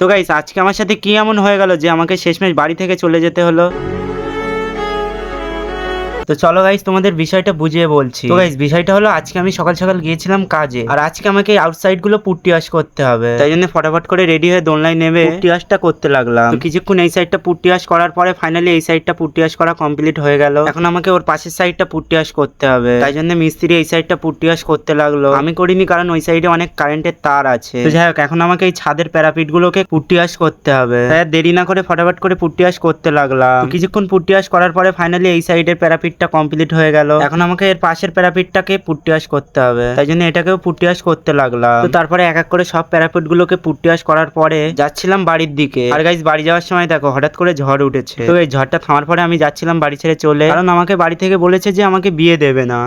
তো গাইস আজকে আমার সাথে কি এমন হয়ে গেল যে আমাকে শেষমেশ বাড়ি থেকে চলে যেতে হলো। তো চলো গাইস তোমাদের বিষয়টা বুঝিয়ে বলছি। তো গাইস বিষয়টা হলো আজকে আমি সকাল সকাল গিয়েছিলাম কাজে, আর আজকে আমাকে আউটসাইড গুলো পুট্টি ওয়াশ করতে হবে। তাই জন্য ফটাফট করে রেডি হয়ে দোলনায় নেমে পুট্টি ওয়াশটা করতে লাগলাম। তো কিছুক্ষণ এই সাইডটা পুট্টি ওয়াশ করার পরে ফাইনালি এই সাইডটা পুট্টি ওয়াশ করা কমপ্লিট হয়ে গেল। এখন আমাকে ওর পাশের সাইডটা পুট্টি ওয়াশ করতে হবে। তাই জন্য মিস্ত্রি এই সাইডটা পুট্টি ওয়াশ করতে লাগলো। আমি করিনি কারণ ওই সাইডে অনেক কারেন্টের তার আছে। তো যাই হোক এখন আমাকে এই ছাদের প্যারাপিট গুলোকে পুট্টি ওয়াশ করতে হবে। তাই আর দেরি না করে ফটাফট করে পুট্টি ওয়াশ করতে লাগলাম। তো কিছুক্ষণ পুট্টি ওয়াশ করার পরে ফাইনালি এই সাইডের প্যারাপিটটা কমপ্লিট হয়ে গেল। এখন আমাকে এর পাশের প্যারাপিটটাকে পুট্টি ওয়াশ করতে হবে। তাই জন্য এটাকেও পুট্টি ওয়াশ করতে লাগলাম। তো তারপরে এক এক করে সব প্যারাপিট গুলোকে পুট্টি ওয়াশ করার পরে যাচ্ছিলাম বাড়ির দিকে। আর গাইস বাড়ি যাওয়ার সময় দেখো হঠাৎ করে ঝড় উঠেছে। তো এই ঝড়টা থামার পরে আমি যাচ্ছিলাম বাড়ি ছেড়ে চলে, কারণ আমাকে বাড়ি থেকে বলেছে যে আমাকে বিয়ে দেবে না।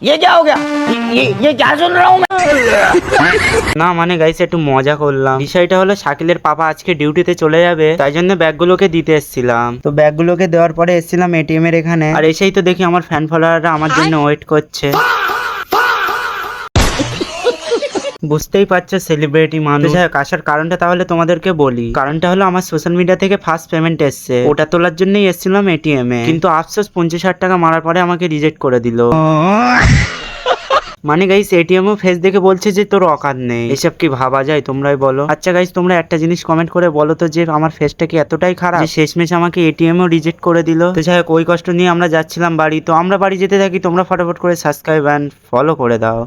ये क्या हो गया? ये क्या सुन रहा हूँ मैं? না মানে গাইস একটু মজা করলাম। বিষয়টা হলো শাকিলের পাপা আজকে ডিউটিতে চলে যাবে, তাই জন্য ব্যাগগুলোকে দিতে এসেছিলাম। তো ব্যাগগুলোকে দেওয়ার পরে এসেছিলাম এটিএম এর এখানে, আর এসেই তো দেখি আমার ফ্যান ফলোয়াররা আমার জন্য ওয়েট করছে। বুঝতেই পারছো সেলিব্রিটি মানুষ। যাই হোক আসার কারণটা তাহলে তোমাদেরকে বলি। কারণটা হলো আমার সোশ্যাল মিডিয়া থেকে ফার্স্ট পেমেন্ট এসছে, ওটা তোলার জন্যই এসেছিলাম এটিএম এ। কিন্তু আফসোস 50,000 টাকা মারার পরে আমাকে রিজেক্ট করে দিল। মানে গাইস এটিএমও ফেস দেখে বলছে যে তোর অকাত নেই। এসব কি ভাবা যায় তোমরাই বলো। আচ্ছা গাইস তোমরা একটা জিনিস কমেন্ট করে বলো তো যে আমার ফেসটা কি এতটাই খারাপ যে শেষমেশ আমাকে এটিএমও রিজেক্ট করে দিল। তো যাই হোক ওই কষ্ট নিয়ে আমরা যাচ্ছিলাম বাড়ি। তো আমরা বাড়ি যেতে থাকি, তোমরা ফটাফট করে সাবস্ক্রাইব এন্ড ফলো করে দাও।